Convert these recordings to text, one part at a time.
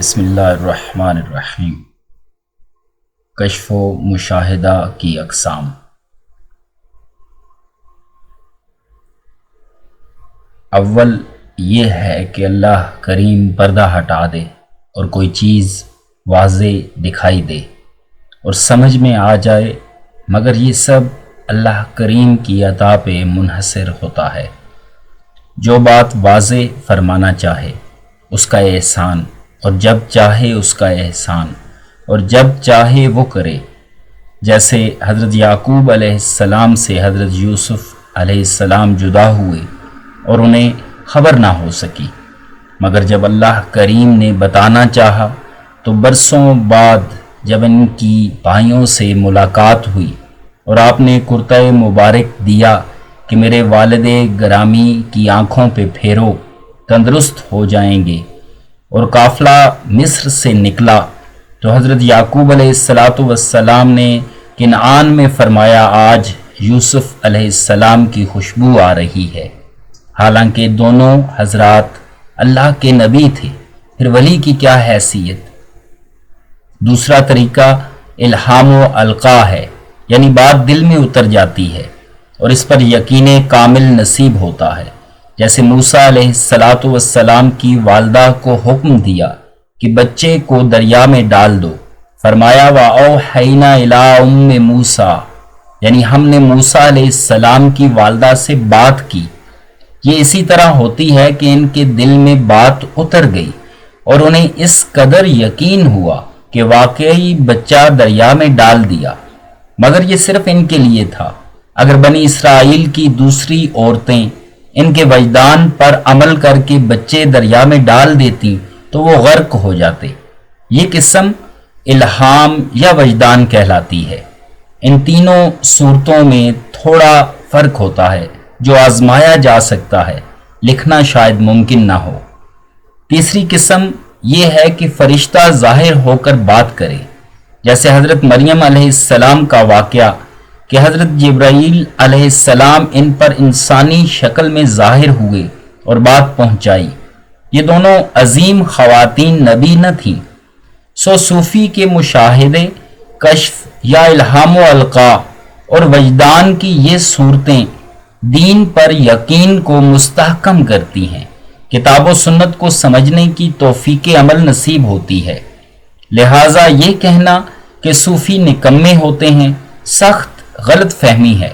بسم اللہ الرحمن الرحیم۔ کشف و مشاہدہ کی اقسام۔ اول یہ ہے کہ اللہ کریم پردہ ہٹا دے اور کوئی چیز واضح دکھائی دے اور سمجھ میں آ جائے، مگر یہ سب اللہ کریم کی عطا پہ منحصر ہوتا ہے۔ جو بات واضح فرمانا چاہے اس کا احسان، اور جب چاہے اس کا احسان، اور جب چاہے وہ کرے۔ جیسے حضرت یعقوب علیہ السلام سے حضرت یوسف علیہ السلام جدا ہوئے اور انہیں خبر نہ ہو سکی، مگر جب اللہ کریم نے بتانا چاہا تو برسوں بعد جب ان کی بھائیوں سے ملاقات ہوئی اور آپ نے کرتہ مبارک دیا کہ میرے والد گرامی کی آنکھوں پہ پھیرو، تندرست ہو جائیں گے، اور قافلہ مصر سے نکلا تو حضرت یعقوب علیہ السلام نے کنعان میں فرمایا آج یوسف علیہ السلام کی خوشبو آ رہی ہے، حالانکہ دونوں حضرات اللہ کے نبی تھے، پھر ولی کی کیا حیثیت۔ دوسرا طریقہ الہام و القاء ہے، یعنی بات دل میں اتر جاتی ہے اور اس پر یقین کامل نصیب ہوتا ہے۔ جیسے موسیٰ علیہ السلام کی والدہ کو حکم دیا کہ بچے کو دریا میں ڈال دو، فرمایا وَأَوْحَيْنَا إِلَىٰ أُمِّ مُوسَىٰ، یعنی ہم نے موسیٰ علیہ السلام کی والدہ سے بات کی۔ یہ اسی طرح ہوتی ہے کہ ان کے دل میں بات اتر گئی اور انہیں اس قدر یقین ہوا کہ واقعی بچہ دریا میں ڈال دیا، مگر یہ صرف ان کے لیے تھا۔ اگر بنی اسرائیل کی دوسری عورتیں ان کے وجدان پر عمل کر کے بچے دریا میں ڈال دیتی تو وہ غرق ہو جاتے۔ یہ قسم الہام یا وجدان کہلاتی ہے۔ ان تینوں صورتوں میں تھوڑا فرق ہوتا ہے جو آزمایا جا سکتا ہے، لکھنا شاید ممکن نہ ہو۔ تیسری قسم یہ ہے کہ فرشتہ ظاہر ہو کر بات کرے، جیسے حضرت مریم علیہ السلام کا واقعہ کہ حضرت جبرائیل علیہ السلام ان پر انسانی شکل میں ظاہر ہوئے اور بات پہنچائی۔ یہ دونوں عظیم خواتین نبی نہ تھیں۔ سو صوفی کے مشاہدے، کشف یا الہام و القاء اور وجدان کی یہ صورتیں دین پر یقین کو مستحکم کرتی ہیں، کتاب و سنت کو سمجھنے کی توفیق عمل نصیب ہوتی ہے۔ لہٰذا یہ کہنا کہ صوفی نکمے ہوتے ہیں سخت غلط فہمی ہے۔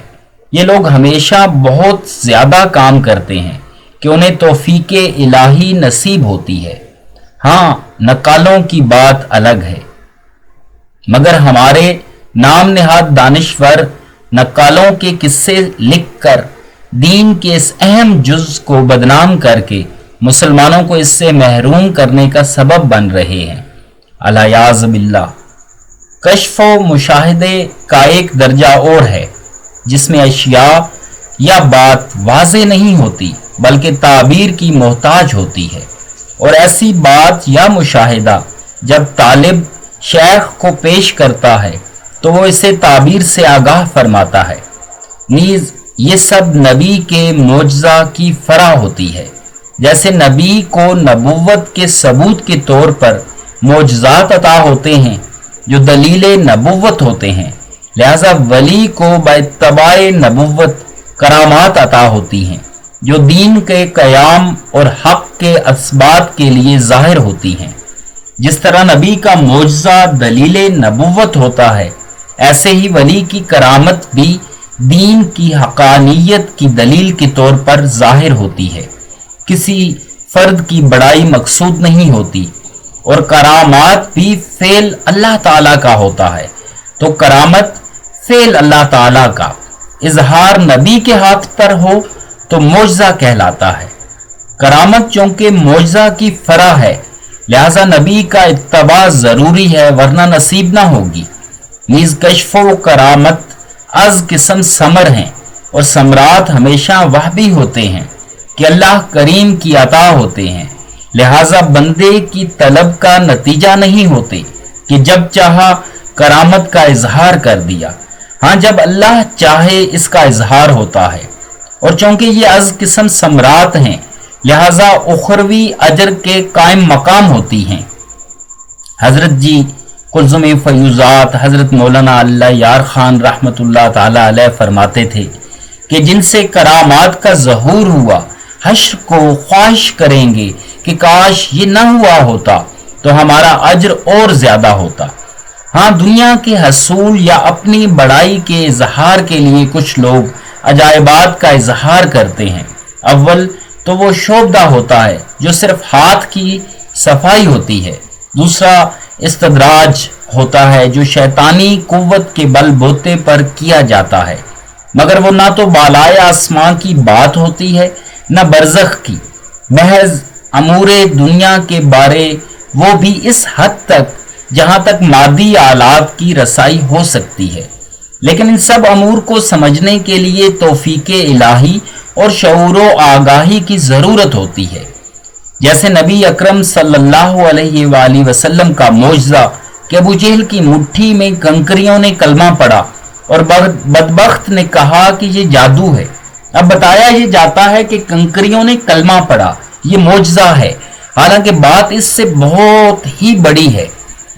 یہ لوگ ہمیشہ بہت زیادہ کام کرتے ہیں کہ انہیں توفیق الہی نصیب ہوتی ہے۔ ہاں، نقالوں کی بات الگ ہے، مگر ہمارے نام نہاد دانشور نقالوں کے قصے لکھ کر دین کے اس اہم جز کو بدنام کر کے مسلمانوں کو اس سے محروم کرنے کا سبب بن رہے ہیں، الیاذ باللہ۔ کشف و مشاہدے کا ایک درجہ اور ہے جس میں اشیاء یا بات واضح نہیں ہوتی بلکہ تعبیر کی محتاج ہوتی ہے، اور ایسی بات یا مشاہدہ جب طالب شیخ کو پیش کرتا ہے تو وہ اسے تعبیر سے آگاہ فرماتا ہے۔ نیز یہ سب نبی کے معجزہ کی فرع ہوتی ہے، جیسے نبی کو نبوت کے ثبوت کے طور پر معجزات عطا ہوتے ہیں جو دلیل نبوت ہوتے ہیں، لہذا ولی کو باتباع نبوت کرامات عطا ہوتی ہیں جو دین کے قیام اور حق کے اثبات کے لیے ظاہر ہوتی ہیں۔ جس طرح نبی کا معجزہ دلیل نبوت ہوتا ہے، ایسے ہی ولی کی کرامت بھی دین کی حقانیت کی دلیل کے طور پر ظاہر ہوتی ہے۔ کسی فرد کی بڑائی مقصود نہیں ہوتی، اور کرامات بھی فعل اللہ تعالیٰ کا ہوتا ہے، تو کرامت فعل اللہ تعالیٰ کا اظہار نبی کے ہاتھ پر ہو تو معجزہ کہلاتا ہے۔ کرامت چونکہ معجزہ کی فرع ہے، لہذا نبی کا اتباع ضروری ہے، ورنہ نصیب نہ ہوگی۔ نیز کشف و کرامت از قسم ثمر ہیں، اور ثمرات ہمیشہ وہبی ہوتے ہیں کہ اللہ کریم کی عطا ہوتے ہیں، لہذا بندے کی طلب کا نتیجہ نہیں ہوتے کہ جب چاہا کرامت کا اظہار کر دیا۔ ہاں، جب اللہ چاہے اس کا اظہار ہوتا ہے، اور چونکہ یہ از قسم ثمرات ہیں لہذا اخروی اجر کے قائم مقام ہوتی ہیں۔ حضرت جی کلزم فیوزات حضرت مولانا اللہ یار خان رحمۃ اللہ تعالی علیہ فرماتے تھے کہ جن سے کرامات کا ظہور ہوا حشر کو خواہش کریں گے کہ کاش یہ نہ ہوا ہوتا تو ہمارا اجر اور زیادہ ہوتا۔ ہاں، دنیا کے حصول یا اپنی بڑائی کے اظہار کے لیے کچھ لوگ عجائبات کا اظہار کرتے ہیں۔ اول تو وہ شوبدہ ہوتا ہے جو صرف ہاتھ کی صفائی ہوتی ہے، دوسرا استدراج ہوتا ہے جو شیطانی قوت کے بل بوتے پر کیا جاتا ہے، مگر وہ نہ تو بالائے آسمان کی بات ہوتی ہے نہ برزخ کی، محض امور دنیا کے بارے، وہ بھی اس حد تک جہاں تک مادی آلات کی رسائی ہو سکتی ہے۔ لیکن ان سب امور کو سمجھنے کے لیے توفیق الہی اور شعور و آگاہی کی ضرورت ہوتی ہے۔ جیسے نبی اکرم صلی اللہ علیہ وآلہ وسلم کا معجزہ کہ ابو جہل کی مٹھی میں کنکریوں نے کلمہ پڑھا اور بدبخت نے کہا کہ یہ جادو ہے۔ اب بتایا یہ جاتا ہے کہ کنکریوں نے کلمہ پڑھا، یہ معجزہ ہے، حالانکہ بات اس سے بہت ہی بڑی ہے۔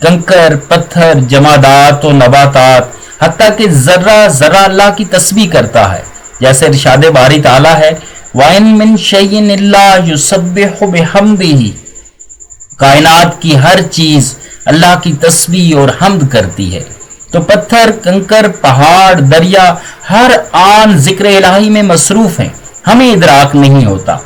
کنکر، پتھر، جمادات و نباتات، حتیٰ کہ ذرہ ذرہ اللہ کی تسبیح کرتا ہے، جیسے ارشاد باری تعالیٰ ہے وَإِن مِّن شَيْءٍ إِلَّا يُسَبِّحُ بِحَمْدِهِ، کائنات کی ہر چیز اللہ کی تسبیح اور حمد کرتی ہے۔ تو پتھر، کنکر، پہاڑ، دریا ہر آن ذکر الہی میں مصروف ہیں، ہمیں ادراک نہیں ہوتا۔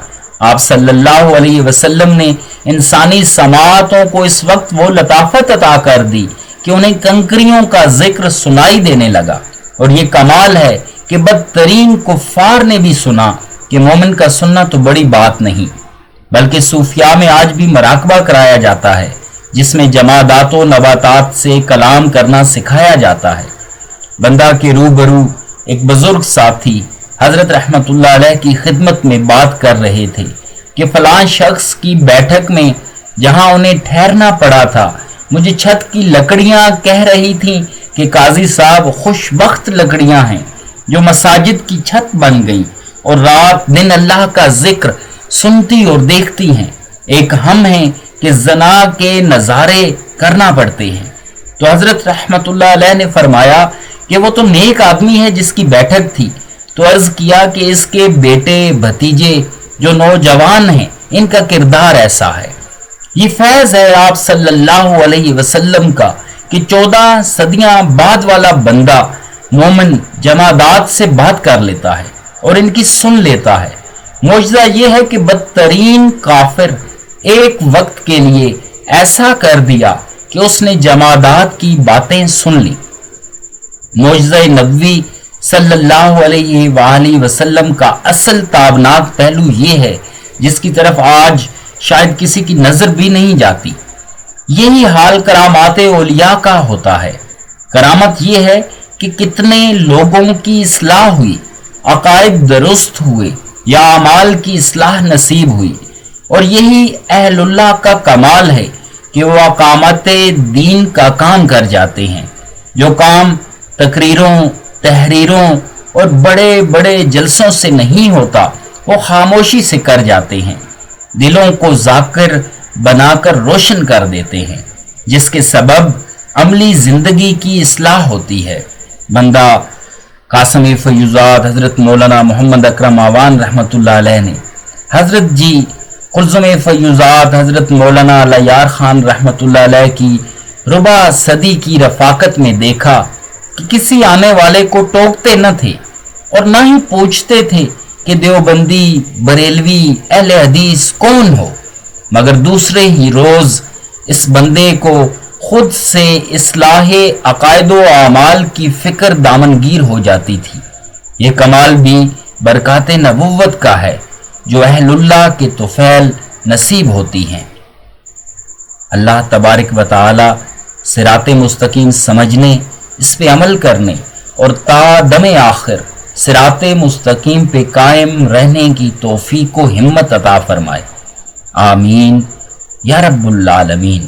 آپ صلی اللہ علیہ وسلم نے انسانی سماعتوں کو اس وقت وہ لطافت عطا کر دی کہ انہیں کنکریوں کا ذکر سنائی دینے لگا، اور یہ کمال ہے کہ بدترین کفار نے بھی سنا کہ مومن کا سننا تو بڑی بات نہیں، بلکہ صوفیاء میں آج بھی مراقبہ کرایا جاتا ہے جس میں جمادات و نباتات سے کلام کرنا سکھایا جاتا ہے۔ بندہ کے روبرو ایک بزرگ ساتھی حضرت رحمت اللہ علیہ کی خدمت میں بات کر رہے تھے کہ فلاں شخص کی بیٹھک میں جہاں انہیں ٹھہرنا پڑا تھا، مجھے چھت کی لکڑیاں کہہ رہی تھیں کہ قاضی صاحب خوش بخت لکڑیاں ہیں جو مساجد کی چھت بن گئی اور رات دن اللہ کا ذکر سنتی اور دیکھتی ہیں۔ ایک ہم ہیں کہ زنا کے نظارے کرنا پڑتے ہیں۔ تو حضرت رحمت اللہ علیہ نے فرمایا کہ وہ تو نیک آدمی ہے جس کی بیٹھک تھی، تو عرض کیا کہ اس کے بیٹے بھتیجے جو نوجوان ہیں ان کا کردار ایسا ہے۔ یہ فیض ہے آپ صلی اللہ علیہ وسلم کا کہ 14 صدیاں بعد والا بندہ مومن جمادات سے بات کر لیتا ہے اور ان کی سن لیتا ہے۔ معجزہ یہ ہے کہ بدترین کافر ایک وقت کے لیے ایسا کر دیا کہ اس نے جمادات کی باتیں سن لی۔ معجزہ نبوی صلی اللہ علیہ وآلہ وسلم کا اصل تابناک پہلو یہ ہے جس کی طرف آج شاید کسی کی نظر بھی نہیں جاتی۔ یہی حال کرامات اولیاء کا ہوتا ہے۔ کرامت یہ ہے کہ کتنے لوگوں کی اصلاح ہوئی، عقائد درست ہوئے یا اعمال کی اصلاح نصیب ہوئی، اور یہی اہل اللہ کا کمال ہے کہ وہ اقامت دین کا کام کر جاتے ہیں۔ جو کام تقریروں، تحریروں اور بڑے بڑے جلسوں سے نہیں ہوتا وہ خاموشی سے کر جاتے ہیں، دلوں کو ذاکر بنا کر روشن کر دیتے ہیں، جس کے سبب عملی زندگی کی اصلاح ہوتی ہے۔ بندہ قاسم فیوزات حضرت مولانا محمد اکرم آوان رحمۃ اللہ علیہ نے حضرت جی کلزم فیوزات حضرت مولانا علیار خان رحمۃ اللہ علیہ کی ربع صدی کی رفاقت میں دیکھا کہ کسی آنے والے کو ٹوکتے نہ تھے اور نہ ہی پوچھتے تھے کہ دیوبندی، بریلوی، اہل حدیث کون ہو، مگر دوسرے ہی روز اس بندے کو خود سے اصلاح عقائد و اعمال کی فکر دامنگیر ہو جاتی تھی۔ یہ کمال بھی برکات نبوت کا ہے جو اہل اللہ کے طفیل نصیب ہوتی ہیں۔ اللہ تبارک و تعالی صراط مستقیم سمجھنے، اس پہ عمل کرنے اور تا دم آخر صراط مستقیم پہ قائم رہنے کی توفیق و ہمت عطا فرمائے۔ آمین یا رب العالمین۔